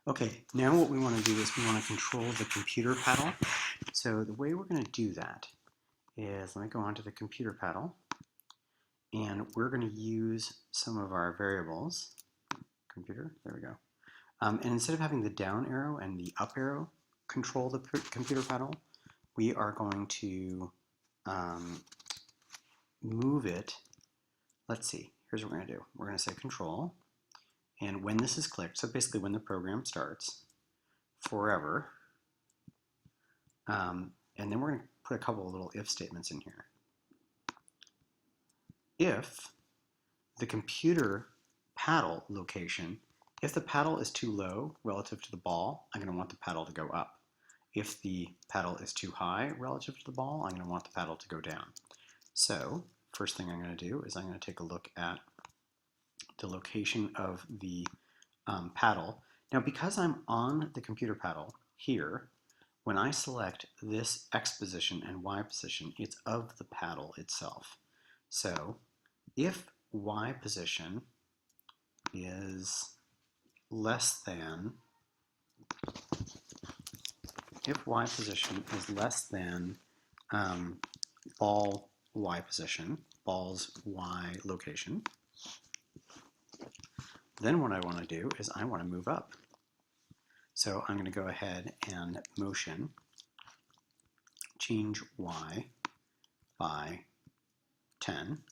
Okay, now what we want to do is we want to control the computer paddle. So the way we're going to do that is, let me go onto the computer paddle, and we're going to use some of our variables. Computer, there we go. And instead of having the down arrow and the up arrow control the computer paddle, we are going to move it. Let's see, here's what we're going to do. We're going to say control, and when this is clicked, so basically when the program starts, forever, and then we're going to put a couple of little if statements in here. If the computer paddle location, if the paddle is too low relative to the ball, I'm going to want the paddle to go up. If the paddle is too high relative to the ball, I'm going to want the paddle to go down. So first thing I'm going to do is I'm going to take a look at the location of the paddle. Now, because I'm on the computer paddle here, when I select this X position and Y position, it's of the paddle itself. So if Y position is less than, ball Y position, ball's Y location, then what I want to do is I want to move up. So I'm going to go ahead and motion change Y by 10.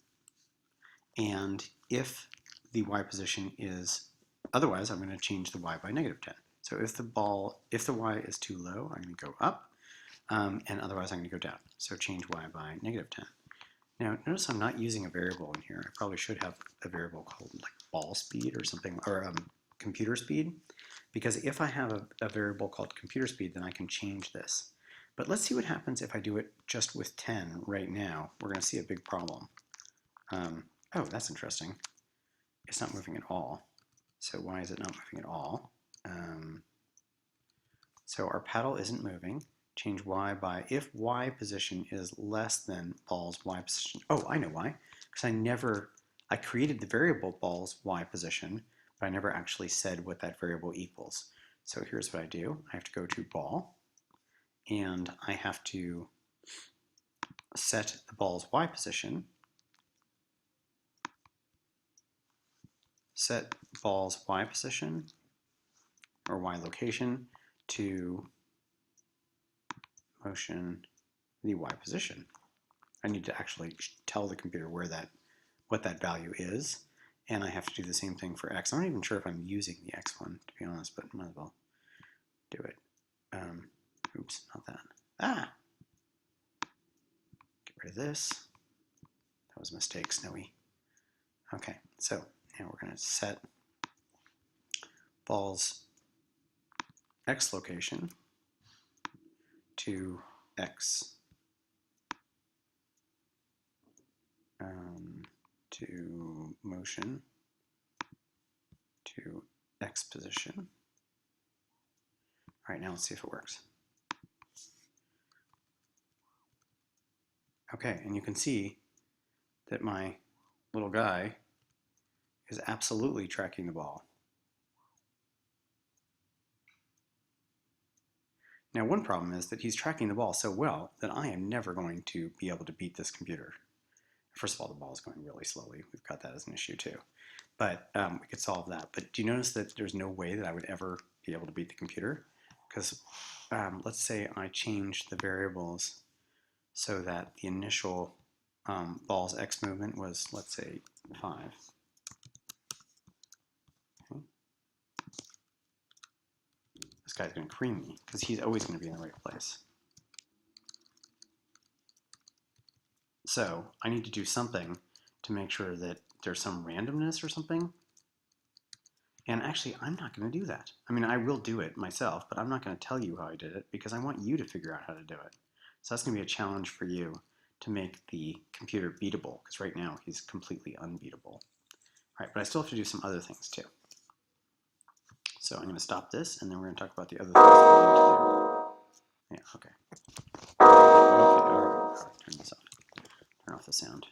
And if the Y position is, otherwise I'm going to change the Y by -10. So if the Y is too low, I'm going to go up, and otherwise I'm going to go down. So change Y by -10. Now notice I'm not using a variable in here. I probably should have a variable called like ball speed or something, or computer speed, because if I have a variable called computer speed, then I can change this. But let's see what happens if I do it just with 10 right now. We're going to see a big problem. Oh, that's interesting. It's not moving at all. So why is it not moving at all? So our paddle isn't moving. Change Y by, if Y position is less than ball's Y position. Oh, I know why. Because I created the variable ball's Y position, but I never actually said what that variable equals. So here's what I do. I have to go to ball, and I have to set the ball's Y position, set ball's Y position, or Y location, to motion the Y position. I need to actually tell the computer what that value is, and I have to do the same thing for X. I'm not even sure if I'm using the X one, to be honest, but might as well do it. Oops, not that. Ah! Get rid of this. That was a mistake, Snowy. Okay, so now we're going to set ball's X location to X, to motion to X position. All right, now let's see if it works. Okay, and you can see that my little guy is absolutely tracking the ball. Now, one problem is that he's tracking the ball so well that I am never going to be able to beat this computer. First of all, the ball is going really slowly. We've got that as an issue too. But we could solve that. But do you notice that there's no way that I would ever be able to beat the computer? Because let's say I change the variables so that the initial ball's X movement was, let's say, 5. Okay. This guy's going to cream me because he's always going to be in the right place. So I need to do something to make sure that there's some randomness or something. And actually, I'm not going to do that. I mean, I will do it myself, but I'm not going to tell you how I did it because I want you to figure out how to do it. So that's going to be a challenge for you to make the computer beatable, because right now he's completely unbeatable. All right, but I still have to do some other things too. So I'm going to stop this, and then we're going to talk about the other things that we need to do. Yeah, okay. Okay, all right, turn this off. Turn off the sound.